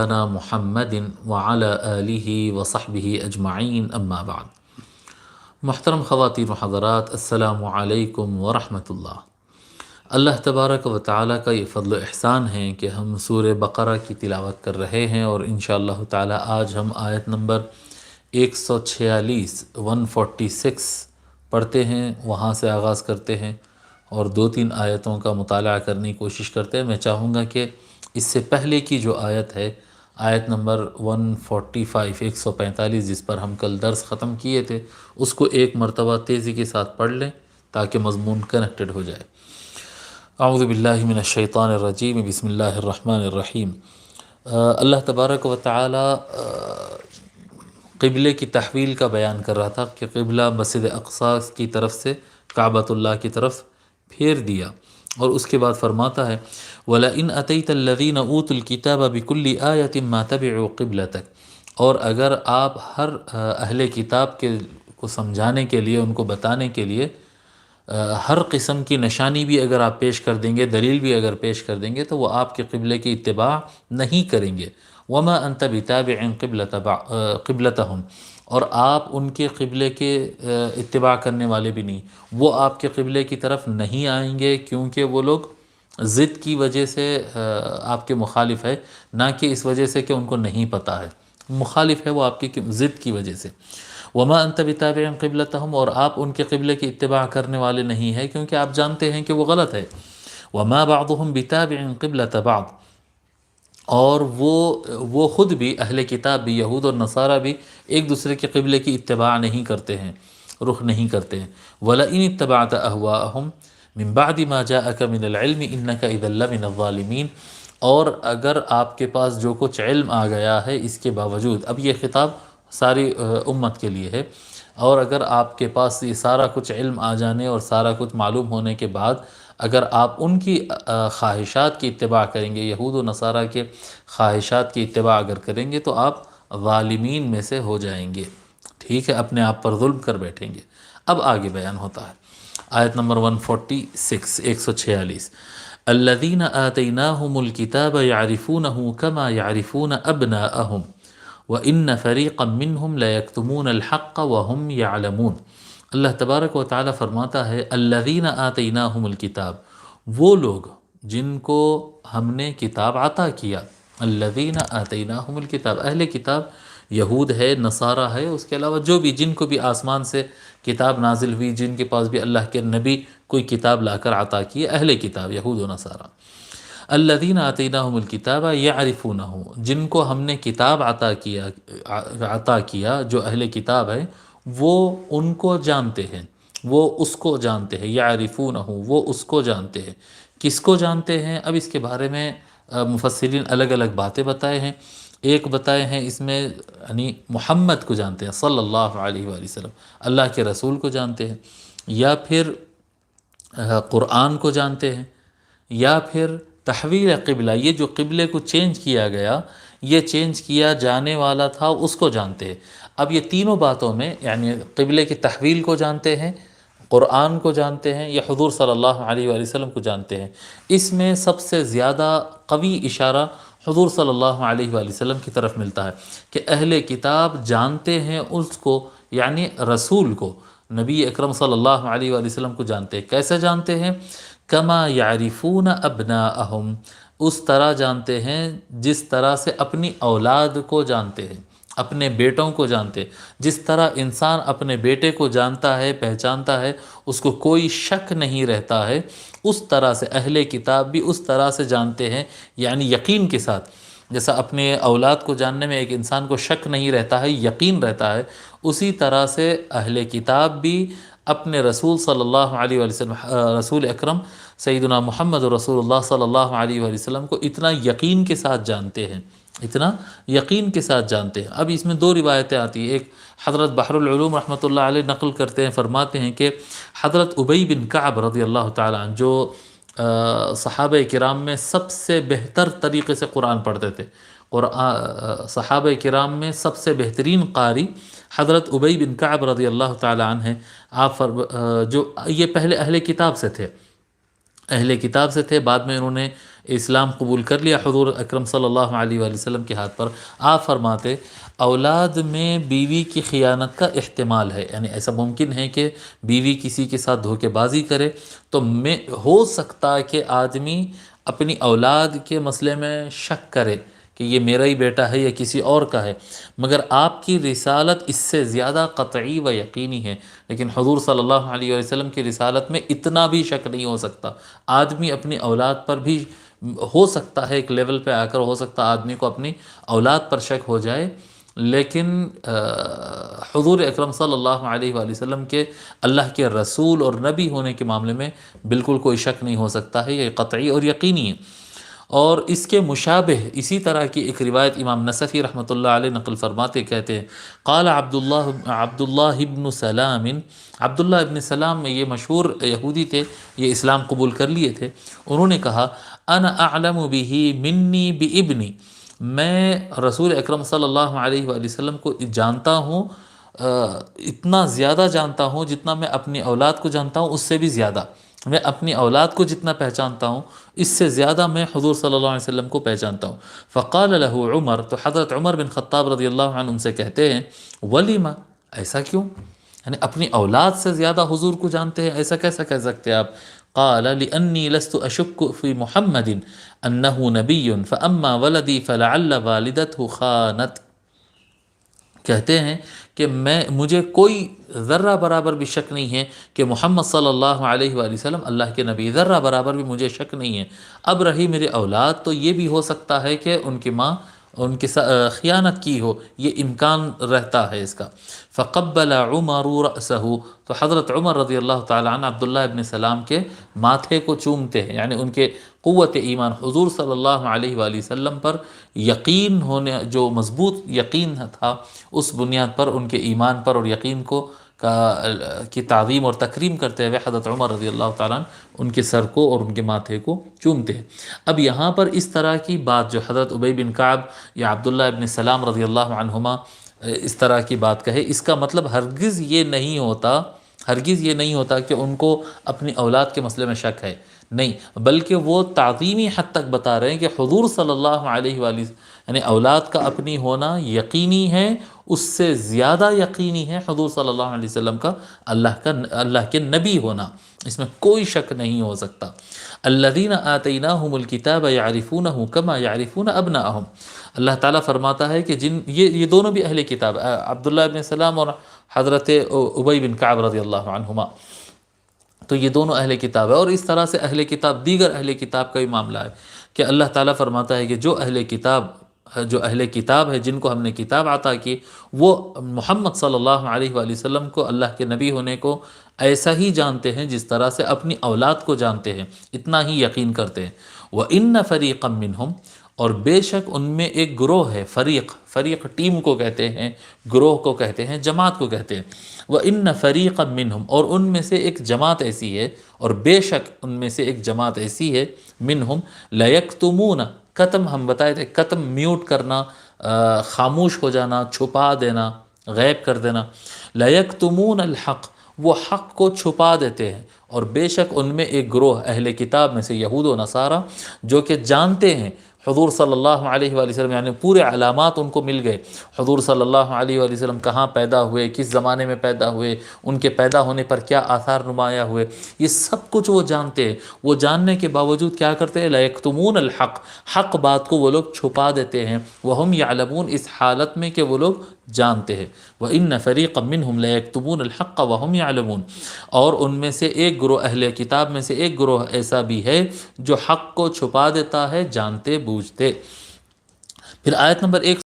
محمد وعلى آلہ وصحبہ اجمعین اما بعد۔ محترم خواتین و حضرات، السلام علیکم ورحمۃ اللہ۔ اللہ تبارک و تعالیٰ کا یہ فضل و احسان ہے کہ ہم سورہ بقرہ کی تلاوت کر رہے ہیں، اور انشاءاللہ تعالیٰ آج ہم آیت نمبر 146 146 پڑھتے ہیں، وہاں سے آغاز کرتے ہیں اور 2-3 آیتوں کا مطالعہ کرنے کی کوشش کرتے ہیں۔ میں چاہوں گا کہ اس سے پہلے کی جو آیت ہے، آیت نمبر 145 145 جس پر ہم کل درس ختم کیے تھے، اس کو ایک مرتبہ تیزی کے ساتھ پڑھ لیں تاکہ مضمون کنیکٹڈ ہو جائے۔ اعوذ باللہ من الشیطان الرجیم، بسم اللہ الرحمن الرحیم۔ اللہ تبارک و تعالی قبلے کی تحویل کا بیان کر رہا تھا کہ قبلہ مسجد اقصی کی طرف سے کعبۃ اللہ کی طرف پھیر دیا، اور اس کے بعد فرماتا ہے وَلَئِنْ أَتَيْتَ الَّذِينَ أُوتُوا الْكِتَابَ بِكُلِّ آيَةٍ مَا تَبِعُوا قِبْلَتَكَ، اور اگر آپ ہر اہل کتاب کو سمجھانے کے لیے، ان کو بتانے کے لیے ہر قسم کی نشانی بھی اگر آپ پیش کر دیں گے، دلیل بھی اگر پیش کر دیں گے، تو وہ آپ کے قبلے کی اتباع نہیں کریں گے۔ وَمَا أَنْتَ بِتَابِعٍ قِبْلَتَهُمْ، اور آپ ان کے قبلے کے اتباع کرنے والے بھی نہیں، وہ آپ کے قبلے کی طرف نہیں آئیں گے، کیونکہ وہ لوگ ضد کی وجہ سے آپ کے مخالف ہے، نہ کہ اس وجہ سے کہ ان کو نہیں پتہ ہے۔ مخالف ہے وہ آپ کی ضد کی وجہ سے۔ وَمَا أَنْتَ بِتَابِعٍ قِبْلَتَهُمْ، اور آپ ان کے قبلے کی اتباع کرنے والے نہیں ہیں، کیونکہ آپ جانتے ہیں کہ وہ غلط ہے۔ وَمَا بَعْضُهُمْ بِتَابِعٍ قِبْلَةَ بَعْضٍ، اور وہ خود بھی، اہل کتاب بھی، یہود اور نصارہ بھی، ایک دوسرے کے قبلے کی اتباع نہیں کرتے ہیں، رخ نہیں کرتے ہیں۔ وَلَئِنِ اتَّبَعْتَ أَهْوَاءَهُمْ مِن بَعْدِ مَا جَاءَكَ مِنَ الْعِلْمِ إِنَّكَ إِذًا لَّمِنَ الظَّالِمِينَ، اور اگر آپ کے پاس جو کچھ علم آ گیا ہے، اس کے باوجود، اب یہ خطاب ساری امت کے لیے ہے، اور اگر آپ کے پاس یہ سارا کچھ علم آ جانے اور سارا کچھ معلوم ہونے کے بعد اگر آپ ان کی خواہشات کی اتباع کریں گے، یہود و نصارہ کے خواہشات کی اتباع اگر کریں گے، تو آپ ظالمین میں سے ہو جائیں گے، ٹھیک ہے، اپنے آپ پر ظلم کر بیٹھیں گے۔ اب آگے بیان ہوتا ہے، آیت نمبر 146 146 الذین آتیناہم الکتاب یعرفونہ کما یعرفون ابناءہم وَإِنَّ فَرِيقًا مِّنْهُمْ لَيَكْتُمُونَ الْحَقَّ وَهُمْ يَعْلَمُونَ۔ اللہ تبارک و تعالی فرماتا ہے الذین آتیناہم الکتاب، وہ لوگ جن کو ہم نے کتاب عطا کیا۔ الذین آتیناہم الکتاب، اہل کتاب یہود ہے، نصارہ ہے، اس کے علاوہ جو بھی، جن کو بھی آسمان سے کتاب نازل ہوئی، جن کے پاس بھی اللہ کے نبی کوئی کتاب لا کر عطا کی، اہل کتاب یہود و نصارہ۔ الذین آتیناہم الکتاب یعرفونہ، جن کو ہم نے کتاب عطا کیا، جو اہل کتاب ہے، وہ ان کو جانتے ہیں، وہ اس کو جانتے ہیں، یعرفونہ، وہ اس کو جانتے ہیں۔ کس کو جانتے ہیں؟ اب اس کے بارے میں مفسرین الگ الگ باتیں بتائے ہیں۔ ایک بتائے ہیں اس میں، یعنی محمد کو جانتے ہیں صلی اللہ علیہ وآلہ وسلم، اللہ کے رسول کو جانتے ہیں، یا پھر قرآن کو جانتے ہیں، یا پھر تحویل قبلہ، یہ جو قبلے کو چینج کیا گیا، یہ چینج کیا جانے والا تھا، اس کو جانتے ہیں۔ اب یہ تینوں باتوں میں، یعنی قبلے کی تحویل کو جانتے ہیں، قرآن کو جانتے ہیں، یا حضور صلی اللہ علیہ وآلہ وسلم کو جانتے ہیں۔ اس میں سب سے زیادہ قوی اشارہ حضور صلی اللہ علیہ وآلہ وسلم کی طرف ملتا ہے کہ اہل کتاب جانتے ہیں اس کو، یعنی رسول کو، نبی اکرم صلی اللہ علیہ وآلہ وسلم کو جانتے ہیں۔ کیسے جانتے ہیں؟ کما یعرفون ابناءہم، اس طرح جانتے ہیں جس طرح سے اپنی اولاد کو جانتے ہیں، اپنے بیٹوں کو جانتے ہیں۔ جس طرح انسان اپنے بیٹے کو جانتا ہے، پہچانتا ہے، اس کو کوئی شک نہیں رہتا ہے، اس طرح سے اہل کتاب بھی اس طرح سے جانتے ہیں، یعنی یقین کے ساتھ۔ جیسا اپنے اولاد کو جاننے میں ایک انسان کو شک نہیں رہتا ہے، یقین رہتا ہے، اسی طرح سے اہل کتاب بھی اپنے رسول صلی اللہ علیہ وآلہ وسلم، رسول اکرم سیدنا محمد رسول اللہ صلی اللہ علیہ وآلہ وسلم کو اتنا یقین کے ساتھ جانتے ہیں، اتنا یقین کے ساتھ جانتے ہیں۔ اب اس میں دو روایتیں آتی ہیں، ایک حضرت بحر العلوم رحمۃ اللہ علیہ نقل کرتے ہیں، فرماتے ہیں کہ حضرت ابی بن کعب رضی اللہ تعالیٰ عنہ، جو صحابہ کرام میں سب سے بہتر طریقے سے قرآن پڑھتے تھے، صحابہ کرام میں سب سے بہترین قاری حضرت ابی بن کعب رضی اللہ تعالیٰ عنہ ہیں۔ آپ جو یہ پہلے اہل کتاب سے تھے، بعد میں انہوں نے اسلام قبول کر لیا حضور اکرم صلی اللہ علیہ وآلہ وسلم کے ہاتھ پر، آپ فرماتے اولاد میں بیوی کی خیانت کا احتمال ہے، یعنی ایسا ممکن ہے کہ بیوی کسی کے ساتھ دھوکے بازی کرے، تو ہو سکتا ہے کہ آدمی اپنی اولاد کے مسئلے میں شک کرے کہ یہ میرا ہی بیٹا ہے یا کسی اور کا ہے، مگر آپ کی رسالت اس سے زیادہ قطعی و یقینی ہے۔ لیکن حضور صلی اللہ علیہ وسلم کی رسالت میں اتنا بھی شک نہیں ہو سکتا، آدمی اپنی اولاد پر بھی ہو سکتا ہے، ایک لیول پہ آ کر ہو سکتا آدمی کو اپنی اولاد پر شک ہو جائے، لیکن حضور اکرم صلی اللہ علیہ وآلہ وسلم کے اللہ کے رسول اور نبی ہونے کے معاملے میں بالکل کوئی شک نہیں ہو سکتا ہے، یہ قطعی اور یقینی ہے۔ اور اس کے مشابہ اسی طرح کی ایک روایت امام نصفی رحمۃ اللہ علیہ نقل فرماتے، کہتے ہیں قال عبداللہ ابن سلام، عبداللہ ابن سلام میں یہ مشہور یہودی تھے، یہ اسلام قبول کر لیے تھے، انہوں نے کہا انا اعلم به منی بابنی، میں رسول اکرم صلی اللہ علیہ وآلہ وسلم کو جانتا ہوں، اتنا زیادہ جانتا ہوں جتنا میں اپنی اولاد کو جانتا ہوں، اس سے بھی زیادہ میں اپنی اولاد کو جتنا پہچانتا ہوں اس سے زیادہ میں حضور صلی اللہ علیہ وسلم کو پہچانتا ہوں۔ فقال له عمر، تو حضرت عمر بن خطاب رضی اللہ عنہ ان سے کہتے ہیں ولیما، ایسا کیوں؟ یعنی اپنی اولاد سے زیادہ حضور کو جانتے ہیں، ایسا کیسا کہہ سکتے ہیں آپ؟ قال لأنی لست اشک فی محمد انہ نبی فاما ولدی فلعل والدته خانت، کہتے ہیں کہ مجھے کوئی ذرہ برابر بھی شک نہیں ہے کہ محمد صلی اللہ علیہ وآلہ وسلم اللہ کے نبی، ذرہ برابر بھی مجھے شک نہیں ہے۔ اب رہی میری اولاد، تو یہ بھی ہو سکتا ہے کہ ان کی ماں ان کے خیانت کی ہو، یہ امکان رہتا ہے اس کا۔ فقبل عمر رأسہ، تو حضرت عمر رضی اللہ تعالیٰ عنہ عبداللہ ابن سلام کے ماتھے کو چومتے ہیں، یعنی ان کے قوت ایمان، حضور صلی اللہ علیہ وآلہ وسلم پر یقین ہونے، جو مضبوط یقین تھا، اس بنیاد پر ان کے ایمان پر اور یقین کی تعظیم اور تکریم کرتے ہوئے حضرت عمر رضی اللہ تعالیٰ عنہ ان کے سر کو اور ان کے ماتھے کو چومتے ہیں۔ اب یہاں پر اس طرح کی بات جو حضرت ابی بن کعب یا عبداللہ ابن سلام رضی اللہ عنہما اس طرح کی بات کہے، اس کا مطلب ہرگز یہ نہیں ہوتا کہ ان کو اپنی اولاد کے مسئلے میں شک ہے، نہیں، بلکہ وہ تعظیمی حد تک بتا رہے ہیں کہ حضور صلی اللہ علیہ وآلہ یعنی اولاد کا اپنی ہونا یقینی ہے، اس سے زیادہ یقینی ہے حضور صلی اللہ علیہ وسلم کا اللہ کے نبی ہونا، اس میں کوئی شک نہیں ہو سکتا۔ الذین آتیناہم الکتاب یعرفونہ کما یعرفون ابناءہم، اللہ تعالیٰ فرماتا ہے کہ یہ دونوں بھی اہل کتاب، عبداللہ ابن سلام اور حضرت ابی بن کعب رضی اللہ عنہما، تو یہ دونوں اہل کتاب ہے۔ اور اس طرح سے اہل کتاب، دیگر اہل کتاب کا بھی معاملہ ہے کہ اللہ تعالیٰ فرماتا ہے کہ جو اہل کتاب ہے جن کو ہم نے کتاب عطا کی، وہ محمد صلی اللہ علیہ وآلہ وسلم کو اللہ کے نبی ہونے کو ایسا ہی جانتے ہیں جس طرح سے اپنی اولاد کو جانتے ہیں، اتنا ہی یقین کرتے ہیں۔ وَإِنَّ فَرِيقًا مِّنْهُمْ، اور بے شک ان میں ایک گروہ ہے، فریق ٹیم کو کہتے ہیں، گروہ کو کہتے ہیں، جماعت کو کہتے ہیں۔ وَإِنَّ فَرِيقًا مِّنْهُمْ، اور ان میں سے ایک جماعت ایسی ہے، اور بے شک ان میں سے ایک جماعت ایسی ہے، منہم لَيَكْتُمُونَ، قتم ہم بتائے تھے، قتم میوٹ کرنا، خاموش ہو جانا، چھپا دینا، غائب کر دینا، لَيَكْتُمُونَ الْحَقَّ، وہ حق کو چھپا دیتے ہیں۔ اور بے شک ان میں ایک گروہ اہل کتاب میں سے یہود و نصارہ جو کہ جانتے ہیں حضور صلی اللہ علیہ وآلہ وسلم، یعنی پورے علامات ان کو مل گئے، حضور صلی اللہ علیہ وآلہ وسلم کہاں پیدا ہوئے، کس زمانے میں پیدا ہوئے، ان کے پیدا ہونے پر کیا آثار نمایاں ہوئے، یہ سب کچھ وہ جانتے ہیں۔ وہ جاننے کے باوجود کیا کرتے ہیں؟ لا یکتمون الحق، حق بات کو وہ لوگ چھپا دیتے ہیں، وہم یعلمون، اس حالت میں کہ وہ لوگ جانتے ہیں۔ وَإِنَّ فَرِيقًا مِّنْهُمْ لَيَكْتُمُونَ الْحَقَّ وَهُمْ يَعْلَمُونَ، اور ان میں سے ایک گروہ، اہل کتاب میں سے ایک گروہ ایسا بھی ہے جو حق کو چھپا دیتا ہے جانتے بوجھتے۔ پھر آیت نمبر 1